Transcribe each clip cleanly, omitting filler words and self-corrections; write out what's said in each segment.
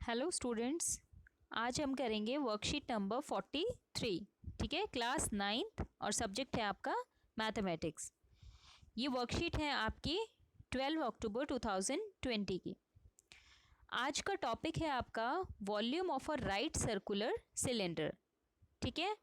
Hello students, आज हम करेंगे वर्कशीट नंबर 43। ठीक है, क्लास 9th और सब्जेक्ट है आपका मैथमेटिक्स। ये वर्कशीट है आपकी 12 अक्टूबर 2020 की। आज का टॉपिक है आपका volume of a right circular cylinder. ठीक है,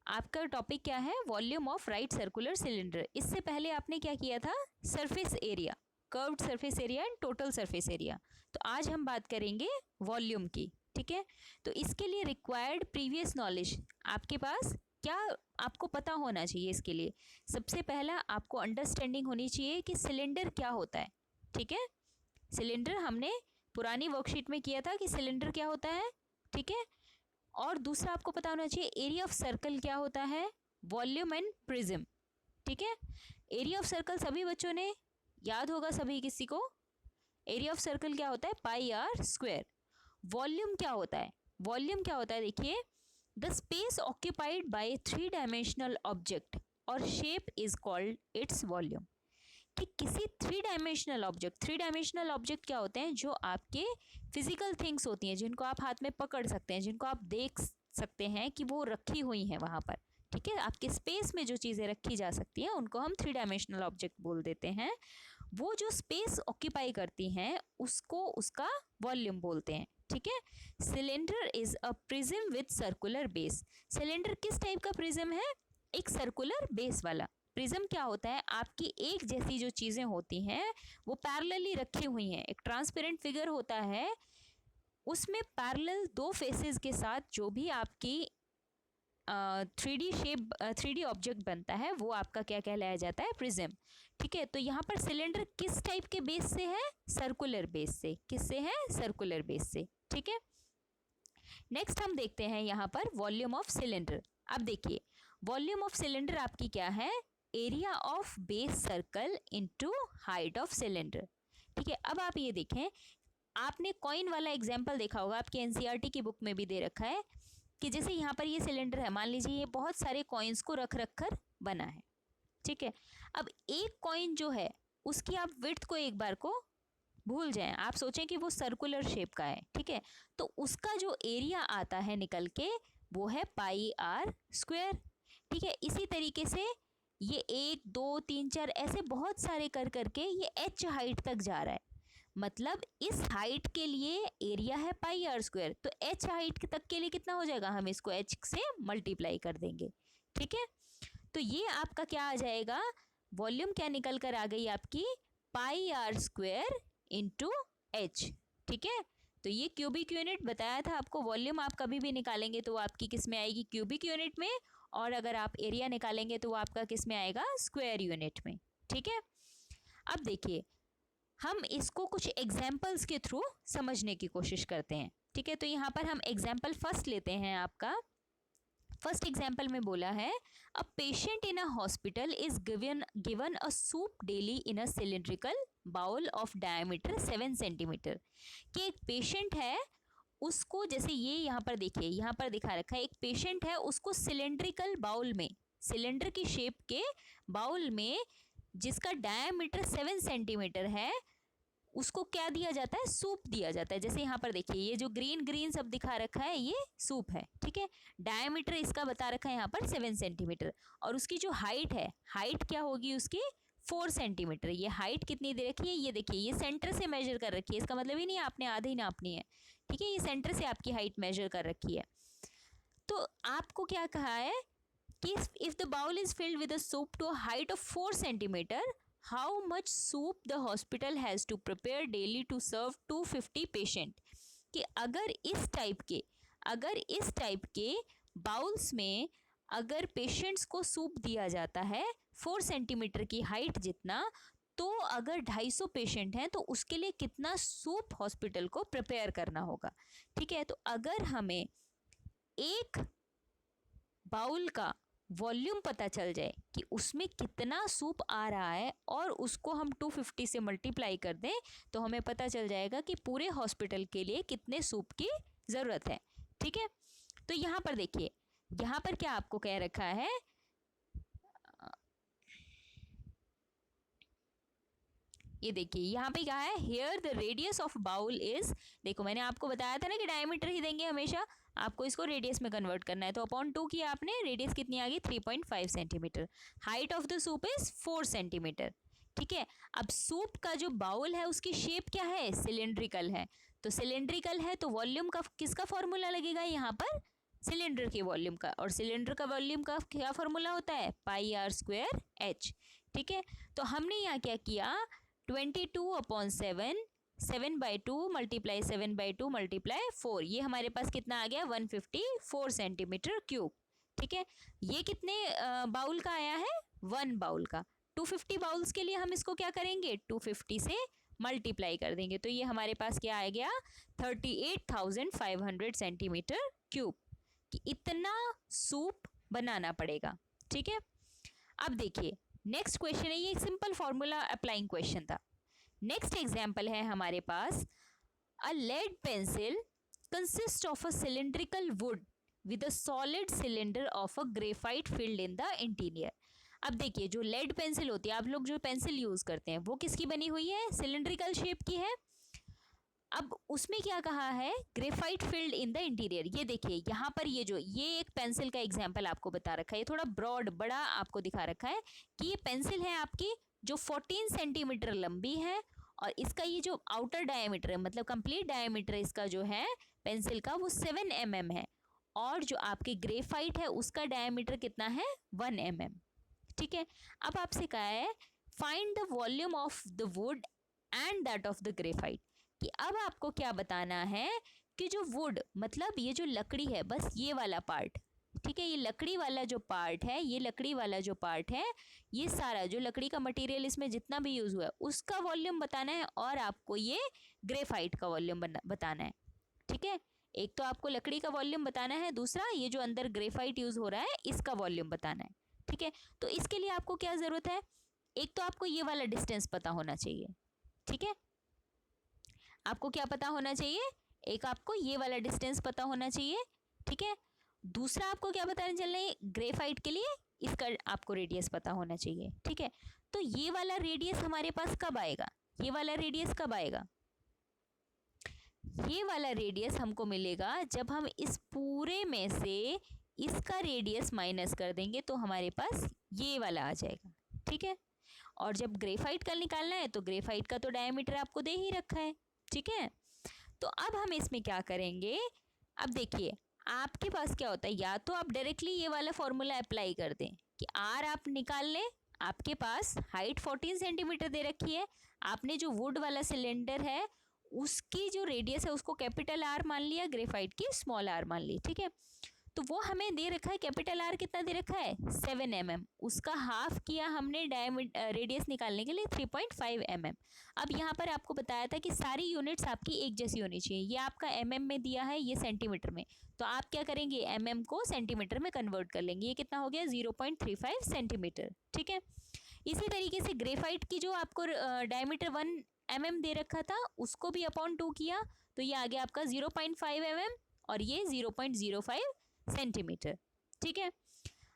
आपका टॉपिक क्या है? Volume of right circular cylinder. इससे पहले आपने क्या किया था? Surface area, curved surface area and total surface area. तो आज हम बात करेंगे वॉल्यूम की। ठीक है, तो इसके लिए रिक्वायर्ड प्रीवियस नॉलेज आपके पास क्या आपको पता होना चाहिए? इसके लिए सबसे पहला आपको अंडरस्टैंडिंग होनी चाहिए कि सिलेंडर क्या होता है। ठीक है, सिलेंडर हमने पुरानी वर्कशीट में किया था कि सिलेंडर क्या होता है। ठीक है, और दूसरा आपको पता होना चाहिए एरिया ऑफ सर्कल क्या होता है, वॉल्यूम एंड प्रिज्म। ठीक है, एरिया ऑफ सर्कल सभी बच्चों ने याद होगा, सभी किसी को एरिया ऑफ सर्कल क्या होता है? पाई आर स्क्वायर। वॉल्यूम क्या होता है? वॉल्यूम क्या होता है देखिए, the space occupied by 3 dimensional object और shape is called its volume. कि किसी 3 डायमेंशनल ऑब्जेक्ट, 3 डायमेंशनल ऑब्जेक्ट क्या होते हैं? जो आपके फिजिकल थिंग्स होती हैं, जिनको आप हाथ में पकड़ सकते हैं, जिनको आप देख सकते हैं कि वो रखी हुई हैं वहाँ पर। ठीक है, आपके स्पेस में जो चीज़ें रखी जा सकती हैं उनको हम 3 डायमेंशनल ऑब्जेक्ट बोल देते हैं। वो जो स्पेस ऑक्यूपाई करती हैं उसको उसका वॉल्यूम बोलते हैं। ठीक है, cylinder is a prism with circular base. Cylinder किस टाइप का प्रिज्म है? एक सर्कुलर बेस वाला। प्रिज्म क्या होता है? आपकी एक जैसी जो चीज़ें होती हैं वो पैरेलली रखी हुई हैं। एक ट्रांसपेरेंट फिगर होता है, उसमें पैरेलल 2 फेसेस के साथ जो भी आपकी 3D शेप, 3D ऑब्जेक्ट बनता है वो आपका क्या कहलाया जाता है? प्रिज्म। ठीक है, तो यहाँ पर सिलेंडर किस टाइप के बेस से है? सर्कुलर बेस से। किससे है? सर्कुलर बेस से। ठीक है, नेक्स्ट हम देखते हैं यहाँ पर वॉल्यूम ऑफ सिलेंडर। अब देखिए, वॉल्यूम ऑफ सिलेंडर आपकी क्या है? Area of base circle into height of cylinder. ठीक है, अब आप ये देखें, आपने कॉइन वाला एग्जाम्पल देखा होगा, आपके एनसीईआरटी की बुक में भी दे रखा है कि जैसे यहाँ पर ये सिलेंडर है, मान लीजिए ये बहुत सारे कॉइन्स को रख रख कर बना है। ठीक है, अब एक कॉइन जो है उसकी आप विड्थ को एक बार को भूल जाएं, आप सोचें कि वो सर्कुलर शेप का है। ठीक है, तो उसका जो एरिया आता है निकल के वो है पाई आर स्क्वायर। ठीक है, इसी तरीके से ये 1 2 3 4 ऐसे बहुत सारे कर करके ये एच हाइट तक जा रहा है। मतलब इस हाइट के लिए एरिया है पाई आर स्क्वायर, तो एच हाइट तक के लिए कितना हो जाएगा? हम इसको एच से मल्टीप्लाई कर देंगे। ठीक है, तो ये आपका क्या आ जाएगा? वॉल्यूम क्या निकल कर आ गई आपकी? पाई आर स्क्वायर इंटू एच। ठीक है, तो ये क्यूबिक यूनिट बताया था आपको। वॉल्यूम आप कभी भी निकालेंगे तो वो आपकी किस में आएगी? क्यूबिक यूनिट में। और अगर आप एरिया निकालेंगे तो वो आपका किस में आएगा? स्क्वायर यूनिट में। ठीक है, अब देखिए हम इसको कुछ एग्जाम्पल्स के थ्रू समझने की कोशिश करते हैं। ठीक है, तो यहाँ पर हम एग्जाम्पल फर्स्ट लेते हैं। आपका फर्स्ट एग्जाम्पल में बोला है, a patient in a hospital is given a soup daily in a cylindrical bowl of diameter 7 centimetre. कि एक पेशेंट है, उसको जैसे ये यहाँ पर देखिए, यहाँ पर दिखा रखा है, एक पेशेंट है, उसको सिलेंड्रिकल बाउल में, सिलेंडर की शेप के बाउल में जिसका डायमीटर 7 सेंटीमीटर है, उसको क्या दिया जाता है? सूप दिया जाता है। जैसे यहाँ पर देखिए, ये जो ग्रीन ग्रीन सब दिखा रखा है ये सूप है। ठीक है, डायमीटर इसका बता रखा है यहाँ पर 7 सेंटीमीटर, और उसकी जो हाइट है, हाइट क्या होगी उसकी? 4 सेंटीमीटर। ये हाइट कितनी दे रखी है? ये देखिए, ये सेंटर से मेजर कर रखी है, इसका मतलब ही नहीं आपने आधे ही नापनी है। ठीक है, ये सेंटर से आपकी हाइट मेजर कर रखी है। तो आपको क्या कहा है कि if the bowl is filled with a soup to a height of 4 centimetre, how much soup the hospital has to prepare daily to serve 250 patient. कि अगर इस टाइप के बाउल्स में अगर पेशेंट्स को सूप दिया जाता है 4 सेंटीमीटर की हाइट जितना, तो अगर 250 पेशेंट हैं तो उसके लिए कितना सूप हॉस्पिटल को प्रिपेयर करना होगा। ठीक है, तो अगर हमें एक बाउल का वॉल्यूम पता चल जाए कि उसमें कितना सूप आ रहा है और उसको हम 250 से मल्टीप्लाई कर दें, तो हमें पता चल जाएगा कि पूरे हॉस्पिटल के लिए कितने सूप की ज़रूरत है। ठीक है, तो यहाँ पर देखिए, यहाँ पर क्या आपको कह रखा है? ये देखिए यहाँ पे क्या है, here the radius of bowl is, देखो मैंने आपको बताया था ना कि डायमीटर ही देंगे हमेशा, आपको इसको रेडियस में कन्वर्ट करना है, तो अपॉन 2 किया आपने, रेडियस कितनी आ गई 3.5 centimetre. Height of the soup is 4 centimetre. ठीक है, अब सूप का जो बाउल है उसकी शेप क्या है, सिलेंड्रिकल है, तो सिलेंड्रिकल है तो वॉल्यूम का किसका फॉर्मूला लगेगा यहाँ पर, सिलेंडर के वॉल्यूम का, और सिलेंडर का वॉल्यूम का क्या फॉर्मूला होता है, पाई आर स्क्वायर एच। ठीक है, तो हमने यहाँ क्या किया, 22/7, 7/2 मल्टीप्लाई 7/2 मल्टीप्लाई 4, ये हमारे पास कितना आ गया 154 सेंटीमीटर क्यूब। ठीक है, ये कितने बाउल का आया है, 1 बाउल का। 250 बाउल्स के लिए हम इसको क्या करेंगे, 250 से मल्टीप्लाई कर देंगे, तो ये हमारे पास क्या आ गया 38,500 सेंटीमीटर क्यूब, कि इतना सूप बनाना पड़ेगा। ठीक है, अब देखिए नेक्स्ट क्वेश्चन है, ये सिंपल फॉर्मूला अप्लाइंग क्वेश्चन था। नेक्स्ट एग्जाम्पल है हमारे पास, a lead pencil consist of a cylindrical wood with a solid cylinder of a graphite filled in the interior. अब देखिए जो लेड पेंसिल होती है, आप लोग जो पेंसिल यूज करते हैं वो किसकी बनी हुई है, सिलेंड्रिकल शेप की है। अब उसमें क्या कहा है, graphite filled in the interior. ये देखिए यहाँ पर ये एक पेंसिल का एग्जांपल आपको बता रखा है, ये थोड़ा ब्रॉड बड़ा आपको दिखा रखा है कि ये पेंसिल है आपकी जो 14 सेंटीमीटर लंबी है, और इसका ये जो आउटर डायमीटर है, मतलब कंप्लीट डायमीटर इसका जो है पेंसिल का वो 7 mm है, और जो आपकी ग्रेफाइट है उसका डायमीटर कितना है 1 mm। ठीक है, अब आपसे कहा है find the volume of the wood and that of the graphite, कि अब आपको क्या बताना है कि जो वुड मतलब ये जो लकड़ी है, बस ये वाला पार्ट, ठीक है, ये लकड़ी वाला जो पार्ट है, ये लकड़ी वाला जो पार्ट है, ये सारा जो लकड़ी का मटेरियल इसमें जितना भी यूज हुआ है उसका वॉल्यूम बताना है, और आपको ये ग्रेफाइट का वॉल्यूम बताना है। ठीक है, एक तो आपको लकड़ी का वॉल्यूम बताना है, दूसरा ये जो अंदर ग्रेफाइट यूज हो रहा है इसका वॉल्यूम बताना है। ठीक है, तो इसके लिए आपको क्या जरूरत है, एक तो आपको ये वाला डिस्टेंस पता होना चाहिए। ठीक है, आपको क्या पता होना चाहिए, एक आपको ये वाला डिस्टेंस पता होना चाहिए। ठीक है, दूसरा आपको क्या बताने चल रहा है, ग्रेफाइट के लिए इसका आपको रेडियस पता होना चाहिए। ठीक है, तो ये वाला रेडियस हमारे पास कब आएगा, ये वाला रेडियस कब आएगा, ये वाला रेडियस हमको मिलेगा जब हम इस पूरे में से इसका रेडियस माइनस कर देंगे, तो हमारे पास ये वाला आ जाएगा। ठीक है, और जब ग्रेफाइट का निकालना है तो ग्रेफाइट का तो डायमीटर आपको दे ही रखा है। ठीक है, तो अब हम इसमें क्या करेंगे, अब देखिए आपके पास क्या होता है, या तो आप डायरेक्टली ये वाला फॉर्मूला अप्लाई कर दें कि आर आप निकाल लें, आपके पास हाइट 14 सेंटीमीटर दे रखी है, आपने जो वुड वाला सिलेंडर है उसकी जो रेडियस है उसको कैपिटल आर मान लिया, ग्रेफाइट की स्मॉल आर मान ली। ठीक है, तो वो हमें दे रखा है, कैपिटल आर कितना दे रखा है 7 mm, उसका हाफ किया हमने रेडियस निकालने के लिए 3.5 mm। अब यहाँ पर आपको बताया था कि सारी यूनिट्स आपकी एक जैसी होनी चाहिए, ये आपका mm में दिया है, ये सेंटीमीटर में, तो आप क्या करेंगे mm को सेंटीमीटर में कन्वर्ट कर लेंगे, ये कितना हो गया 0.35 सेंटीमीटर। ठीक है, इसी तरीके से ग्रेफाइट की जो आपको डायमीटर 1 mm दे रखा था उसको भी अपॉन 2 किया, तो ये आ गया आपका 0.5 mm और ये 0.05 सेंटीमीटर। ठीक है,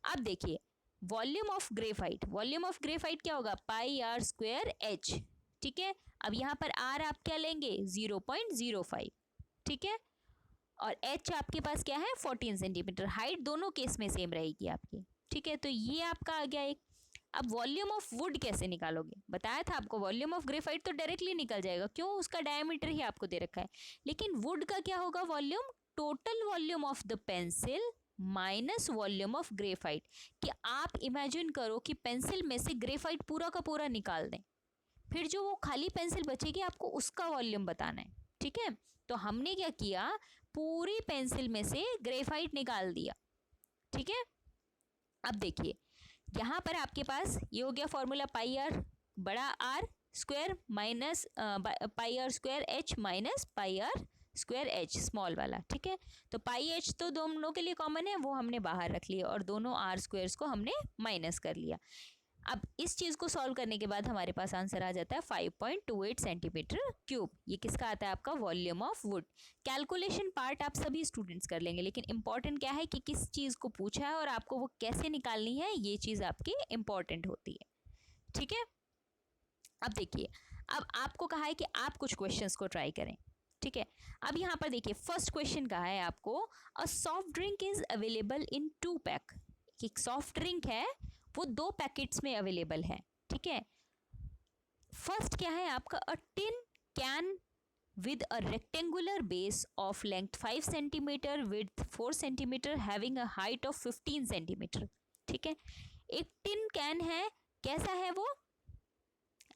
अब देखिए volume of graphite, volume of graphite क्या होगा पाई आर स्क्वायर एच। ठीक है, अब यहाँ पर आर आप क्या लेंगे 0.05। ठीक है, और एच आपके पास क्या है 14 सेंटीमीटर, हाइट दोनों केस में सेम रहेगी आपकी। ठीक है, तो ये आपका आ गया एक। अब वॉल्यूम ऑफ वुड कैसे निकालोगे, बताया था आपको वॉल्यूम ऑफ ग्रेफाइट तो डायरेक्टली निकल जाएगा, क्यों, उसका डायमीटर ही आपको दे रखा है, लेकिन वुड का क्या होगा volume, total volume of the pencil minus volume of graphite, कि आप इमेजिन करो कि पेंसिल में से ग्रेफाइट पूरा का पूरा निकाल दें, फिर जो वो खाली पेंसिल बचेगी आपको उसका वॉल्यूम बताना है। ठीक है, तो हमने क्या किया, पूरी पेंसिल में से ग्रेफाइट निकाल दिया। ठीक है, अब देखिए यहाँ पर आपके पास ये हो गया फॉर्मूला पाई आर बड़ा R square minus pi r square h minus pi r square h small वाला। ठीक है, तो पाई एच तो दोनों के लिए कॉमन है, वो हमने बाहर रख लिया, और दोनों आर स्क्वायर्स को हमने माइनस कर लिया। अब इस चीज़ को सॉल्व करने के बाद हमारे पास आंसर आ जाता है 5.28 सेंटीमीटर क्यूब। ये किसका आता है आपका volume of would. Calculation part आप सभी स्टूडेंट्स कर लेंगे, लेकिन इंपॉर्टेंट क्या है कि किस चीज़ को पूछा है और आपको वो कैसे निकालनी है, ये चीज़ आपकी इंपॉर्टेंट होती है। ठीक है, अब देखिए अब आपको कहा है कि आप कुछ क्वेश्चंस को ट्राई करें, ठीक है। अब यहाँ पर देखिए फर्स्ट क्वेश्चन कहा है आपको, a soft drink is available in 2 pack. एक सॉफ्ट ड्रिंक है वो 2 पैकेट्स में अवेलेबल है, ठीक है। फर्स्ट क्या है आपका, a tin can with a rectangular base of length 5 centimeter width 4 centimeter having a height of 15 centimeter, ठीक है। एक टिन कैन है, कैसा है वो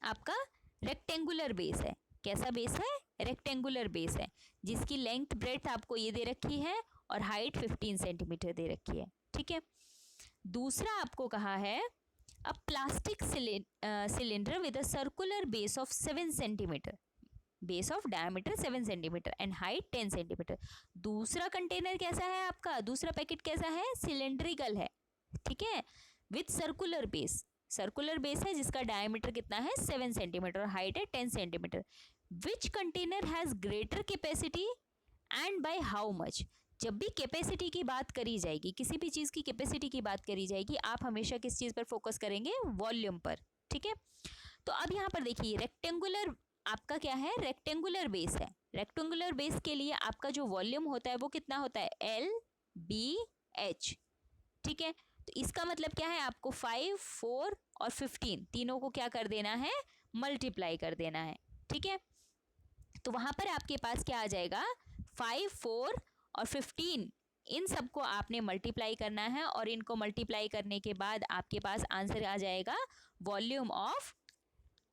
आपका, रेक्टेंगुलर बेस है। कैसा बेस है, रेक्टेंगुलर बेस है, जिसकी लेंथ ब्रेड्थ आपको ये दे रखी है और हाइट 15 सेंटीमीटर दे रखी है, ठीक है। दूसरा आपको कहा है, अ plastic cylinder with a circular base of 7 centimetre, base of diameter 7 centimetre and height 10 centimetre. दूसरा कंटेनर कैसा है आपका, दूसरा पैकेट कैसा है, सिलेंड्रिकल है, ठीक है, with circular base. Circular base है जिसका डायमीटर कितना है 7 सेंटीमीटर और हाइट है 10 centimetre. Which container has greater capacity and by how much. जब भी कैपेसिटी की बात करी जाएगी, किसी भी चीज की कैपेसिटी की बात करी जाएगी, आप हमेशा किस चीज पर फोकस करेंगे, वॉल्यूम पर, ठीक है। तो अब यहाँ पर देखिए रेक्टेंगुलर आपका क्या है, रेक्टेंगुलर बेस है। रेक्टेंगुलर बेस के लिए आपका जो वॉल्यूम होता है वो कितना होता है, LBH, ठीक है। तो इसका मतलब क्या है, आपको 5, 4 और 15 तीनों को क्या कर देना है, मल्टीप्लाई कर देना है, ठीक है। तो वहां पर आपके पास क्या आ जाएगा, 5, 4 और 15, इन सबको आपने मल्टीप्लाई करना है और इनको मल्टीप्लाई करने के बाद आपके पास आंसर आ जाएगा वॉल्यूम ऑफ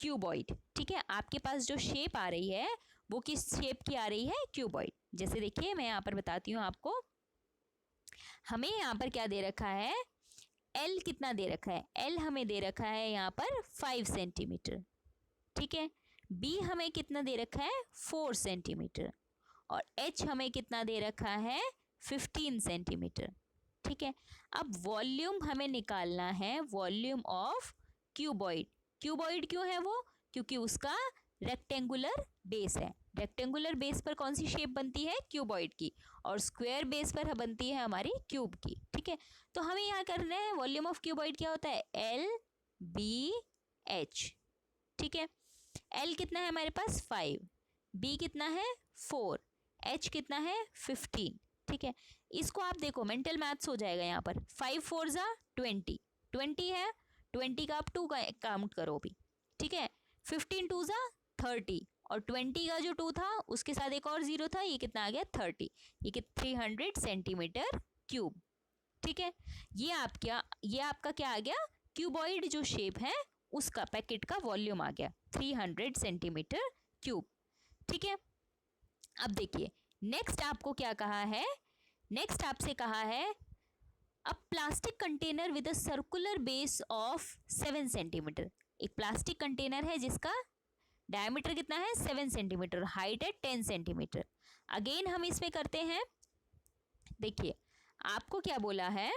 क्यूबॉइड, ठीक है। आपके पास जो शेप आ रही है वो किस शेप की आ रही है, क्यूबॉइड। जैसे देखिए मैं यहाँ पर बताती हूँ आपको, हमें यहाँ पर क्या दे रखा है, L कितना दे रखा है, L हमें दे रखा है यहाँ पर 5 सेंटीमीटर, ठीक है। B हमें कितना दे रखा है, 4 सेंटीमीटर और H हमें कितना दे रखा है, 15 सेंटीमीटर, ठीक है। अब वॉल्यूम हमें निकालना है, वॉल्यूम ऑफ क्यूबॉइड। क्यूबॉइड क्यों है वो, क्योंकि उसका रेक्टेंगुलर बेस है। रेक्टेंगुलर बेस पर कौन सी शेप बनती है, क्यूबॉइड की, और स्क्वायर बेस पर बनती है हमारी क्यूब की, ठीक है। तो हमें यहाँ करना है वॉल्यूम ऑफ क्यूबॉइड क्या होता है, LBH, ठीक है। L कितना है हमारे पास 5, B कितना है 4, H कितना है 15, ठीक है। इसको आप देखो मेंटल मैथ्स हो जाएगा यहाँ पर, 5 4 जा 20, 20 है, 20 का आप 2 का काउंट करो भी, ठीक है। 15 2 जा 30 और 20 का जो 2 था उसके साथ एक और 0 था, ये कितना आ गया 30, ये 300 सेंटीमीटर क्यूब, ठीक है। ये आपका क्या आ गया, क्यूबॉइड जो शेप है उसका पैकेट का वॉल्यूम आ गया 300 सेंटीमीटर क्यूब, ठीक है। अब देखिए नेक्स्ट आपको क्या कहा है, नेक्स्ट आपसे कहा है, अ plastic container with a circular base of 7 centimetre. एक प्लास्टिक कंटेनर है जिसका डायमीटर कितना है 7 सेंटीमीटर, हाइट है 10 सेंटीमीटर। अगेन हम इसमें करते हैं, देखिए आपको क्या बोला है,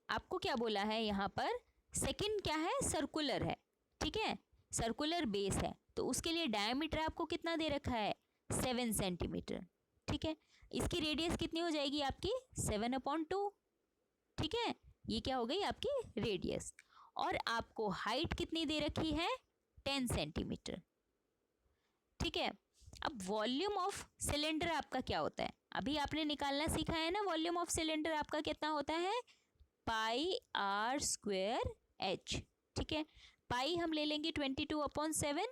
आपको क्या बोला है यहाँ पर, सेकंड क्या है, सर्कुलर है, ठीक है, सर्कुलर बेस है, तो उसके लिए डायमीटर आपको कितना दे रखा है 7 सेंटीमीटर, ठीक है। इसकी रेडियस कितनी हो जाएगी आपकी 7/2, ठीक है। ये क्या हो गई आपकी रेडियस, और आपको हाइट कितनी दे रखी है 10 सेंटीमीटर, ठीक है। अब वॉल्यूम ऑफ सिलेंडर आपका क्या होता है, अभी आपने निकालना सीखा है ना, वॉल्यूम ऑफ सिलेंडर आपका कितना होता है, πr²h, ठीक है। पाई हम ले लेंगे 22/7,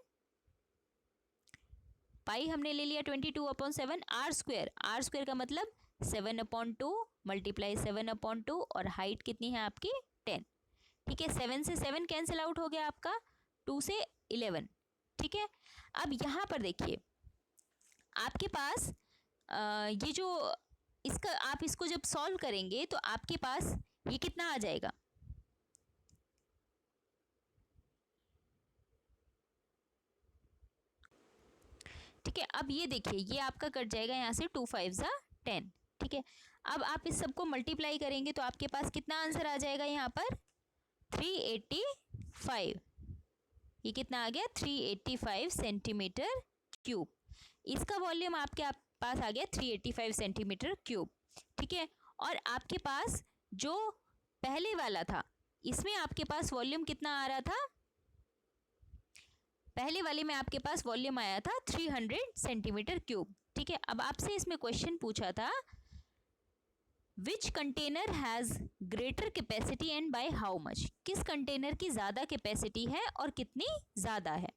पाई हमने ले लिया 22/7, r² का मतलब 7/2 मल्टीप्लाई 7/2 और हाइट कितनी है आपकी 10, ठीक है। 7 से 7 कैंसिल आउट हो गया आपका, 2 से 11, ठीक है। अब यहाँ पर देखिए आपके पास ये जो इसका आप इसको जब सॉल्व करेंगे तो आपके पास ये कितना आ जाएगा, ठीक है। अब ये देखिए ये आपका कट जाएगा यहाँ से, 2 5 जा 10, ठीक है। अब आप इस सबको मल्टीप्लाई करेंगे तो आपके पास कितना आंसर आ जाएगा यहाँ पर 385, ये कितना आ गया 385 सेंटीमीटर क्यूब। इसका वॉल्यूम आपके पास आ गया 385 सेंटीमीटर क्यूब, ठीक है। और आपके पास जो पहले वाला था, इसमें आपके पास वॉल्यूम कितना आ रहा था? पहले वाले में आपके पास वॉल्यूम आया था 300 सेंटीमीटर क्यूब। ठीक है, अब आपसे इसमें क्वेश्चन पूछा था which container has greater capacity and by how much, किस कंटेनर की ज्यादा कैपेसिटी है और कितनी ज्यादा है।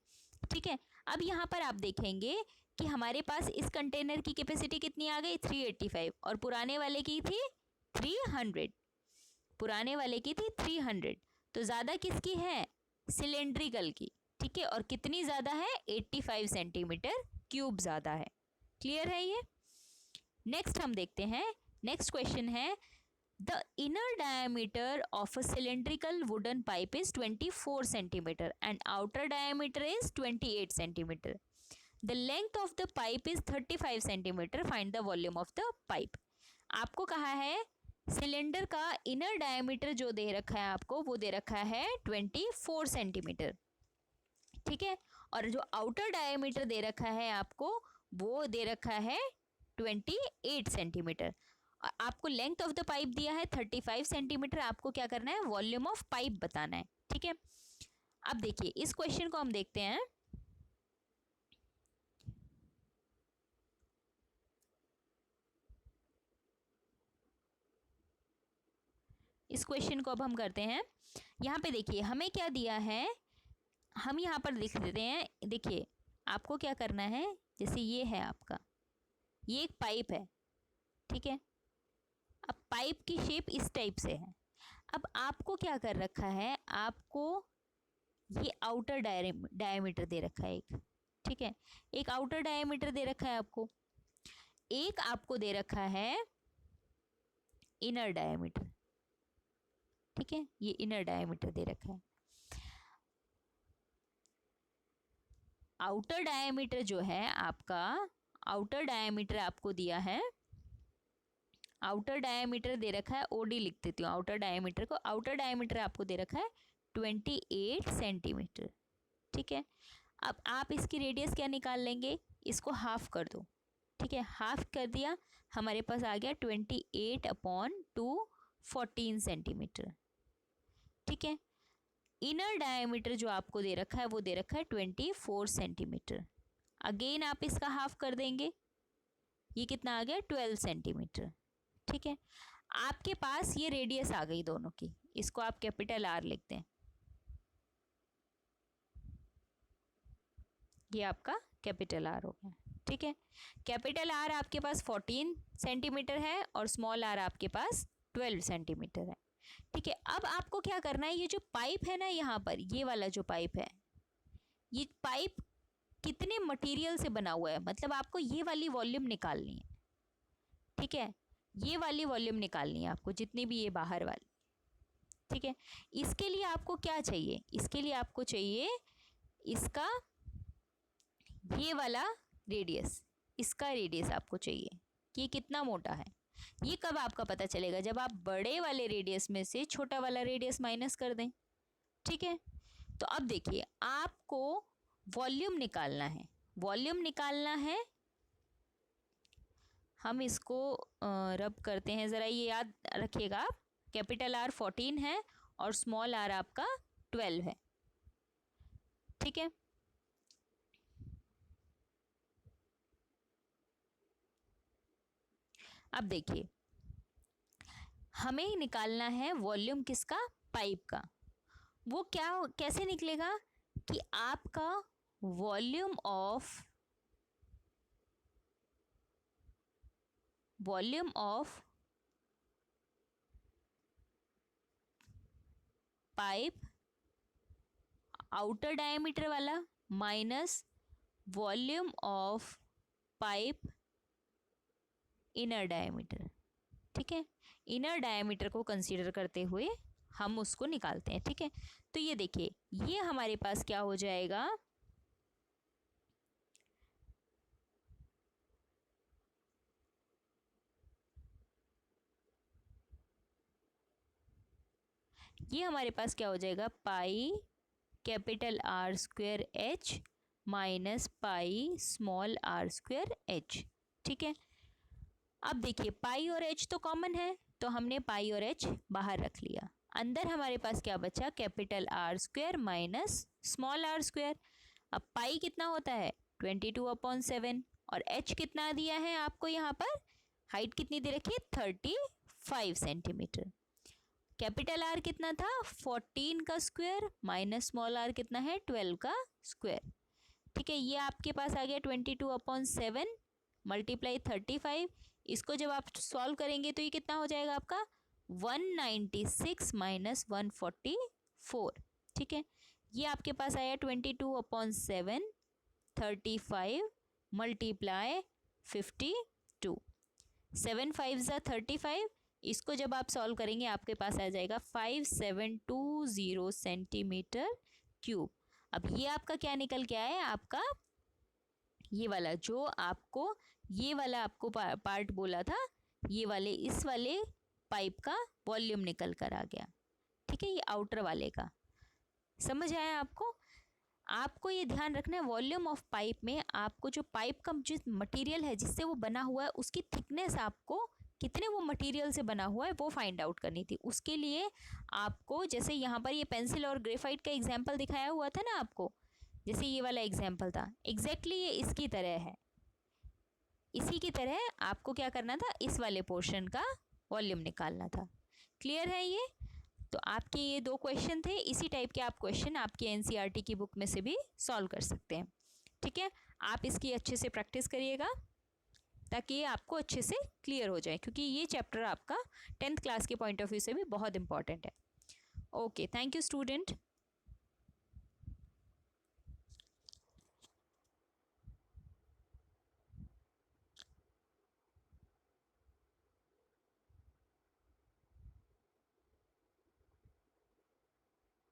ठीक है, अब यहाँ पर आप देखेंगे कि हमारे पास इस कंटेनर की कैपेसिटी कितनी आ गई 385 और पुराने वाले की थी 300, पुराने वाले की थी 300, तो ज्यादा किसकी है? सिलेंड्रिकल की। ठीक है, और कितनी ज्यादा है? 85 सेंटीमीटर क्यूब ज्यादा है। क्लियर है ये? नेक्स्ट हम देखते हैं, नेक्स्ट क्वेश्चन है the inner diameter of a cylindrical wooden pipe is 24 centimetre and outer diameter is 28 centimetre. The length of the pipe is 35 centimetre, find the volume of the pipe. आपको कहा है cylinder का inner diameter जो दे रखा है आपको, वो दे रखा है 24 सेंटीमीटर। ठीक है, और जो आउटर डायमीटर दे रखा है आपको, वो दे रखा है 28 सेंटीमीटर। आपको लेंथ ऑफ द पाइप दिया है 35 सेंटीमीटर, आपको क्या करना है? वॉल्यूम ऑफ पाइप बताना है। ठीक है, अब देखिए इस क्वेश्चन को हम देखते हैं। इस क्वेश्चन को अब हम करते हैं। यहाँ पे देखिए हमें क्या दिया है, हम यहाँ पर लिख देते हैं। देखिए आपको क्या करना है, जैसे ये है आपका, ये एक पाइप है। ठीक है, अब पाइप की शेप इस टाइप से है। अब आपको क्या कर रखा है, आपको ये आउटर डायमीटर दे रखा है एक। ठीक है, एक आउटर डायमीटर दे रखा है आपको, एक आपको दे रखा है इनर डायमीटर। ठीक है, ये इनर डायमीटर दे रखा है। आउटर डायमीटर जो है आपका, आउटर डायमीटर आपको दिया है, आउटर डायमीटर दे रखा है, ओडी लिख देती हूँ आउटर डायमीटर को। आउटर डायमीटर आपको दे रखा है 28 सेंटीमीटर। ठीक है, अब आप इसकी रेडियस क्या निकाल लेंगे, इसको हाफ कर दो। ठीक है, हाफ कर दिया, हमारे पास आ गया 28/2 14 सेंटीमीटर। ठीक है, इनर डायमीटर जो आपको दे रखा है वो दे रखा है 24 सेंटीमीटर। अगेन आप इसका हाफ कर देंगे, ये कितना आ गया 12 सेंटीमीटर। ठीक है, आपके पास ये रेडियस आ गई दोनों की, इसको आप कैपिटल आर लिखते हैं। ये आपका कैपिटल आर हो गया। ठीक है, कैपिटल आर आपके पास 14 सेंटीमीटर है और स्मॉल आर आपके पास 12 सेंटीमीटर है। ठीक है, अब आपको क्या करना है, ये जो पाइप है ना यहाँ पर, ये वाला जो पाइप है, ये पाइप कितने मटेरियल से बना हुआ है, मतलब आपको ये वाली वॉल्यूम निकालनी है। ठीक है, ये वाली वॉल्यूम निकालनी है आपको, जितनी भी ये बाहर वाली। ठीक है, इसके लिए आपको क्या चाहिए, इसके लिए आपको चाहिए इसका ये वाला रेडियस, इसका रेडियस आपको चाहिए कि ये कितना मोटा है। ये कब आपका पता चलेगा, जब आप बड़े वाले रेडियस में से छोटा वाला रेडियस माइनस कर दें। ठीक है, तो अब देखिए आपको वॉल्यूम निकालना है, वॉल्यूम निकालना है। हम इसको रब करते हैं, ज़रा ये याद रखिएगा आप, कैपिटल आर 14 है और स्मॉल आर आपका 12 है। ठीक है, अब देखिए हमें निकालना है वॉल्यूम किसका, पाइप का। वो क्या कैसे निकलेगा कि आपका volume of pipe outer diameter वाला minus volume of pipe inner diameter. ठीक है, इनर डायमीटर को कंसीडर करते हुए हम उसको निकालते हैं। ठीक है, तो ये देखिए ये हमारे पास क्या हो जाएगा, ये हमारे पास क्या हो जाएगा, pi capital R square h minus pi small r square h. ठीक है, अब देखिए पाई और एच तो कॉमन है, तो हमने पाई और एच बाहर रख लिया। अंदर हमारे पास क्या बचा, capital R square minus small r square. अब पाई कितना होता है 22/7 और h कितना दिया है आपको, यहाँ पर हाइट कितनी दे रखी है 35 सेंटीमीटर। कैपिटल आर कितना था 14 का स्क्वायर माइनस स्मॉल आर कितना है 12 का स्क्वायर। ठीक है, ये आपके पास आ गया 22/7 मल्टीप्लाई 35। इसको जब आप सॉल्व करेंगे तो ये कितना हो जाएगा आपका 196 माइनस 144। ठीक है, ये आपके पास आया 22/7 35 मल्टीप्लाई 52। 7 5 ज़ा 35। इसको जब आप सॉल्व करेंगे आपके पास आ जाएगा 5720 सेंटीमीटर क्यूब। अब ये आपका क्या निकल के आया है, आपका ये वाला जो आपको ये वाला आपको पार्ट बोला था, ये वाले इस वाले पाइप का वॉल्यूम निकल कर आ गया। ठीक है, ये आउटर वाले का समझ आया आपको। आपको ये ध्यान रखना है वॉल्यूम ऑफ पाइप में आपको जो पाइप का जिस मटेरियल है जिससे वो बना हुआ है उसकी थिकनेस आपको कितने वो मटेरियल से बना हुआ है वो फाइंड आउट करनी थी। उसके लिए आपको जैसे यहाँ पर ये पेंसिल और ग्रेफाइट का एग्जाम्पल दिखाया हुआ था ना आपको, जैसे ये वाला एग्जाम्पल था एग्जैक्टली ये इसकी तरह है। इसी की तरह आपको क्या करना था, इस वाले पोर्शन का वॉल्यूम निकालना था। क्लियर है ये? तो आपके ये 2 क्वेश्चन थे। इसी टाइप के आप क्वेश्चन आपके एनसीईआरटी की बुक में से भी सॉल्व कर सकते हैं। ठीक है, आप इसकी अच्छे से प्रैक्टिस करिएगा ताकि ये आपको अच्छे से क्लियर हो जाए, क्योंकि ये चैप्टर आपका 10th क्लास के पॉइंट ऑफ व्यू से भी बहुत इंपॉर्टेंट है। Okay, thank you student.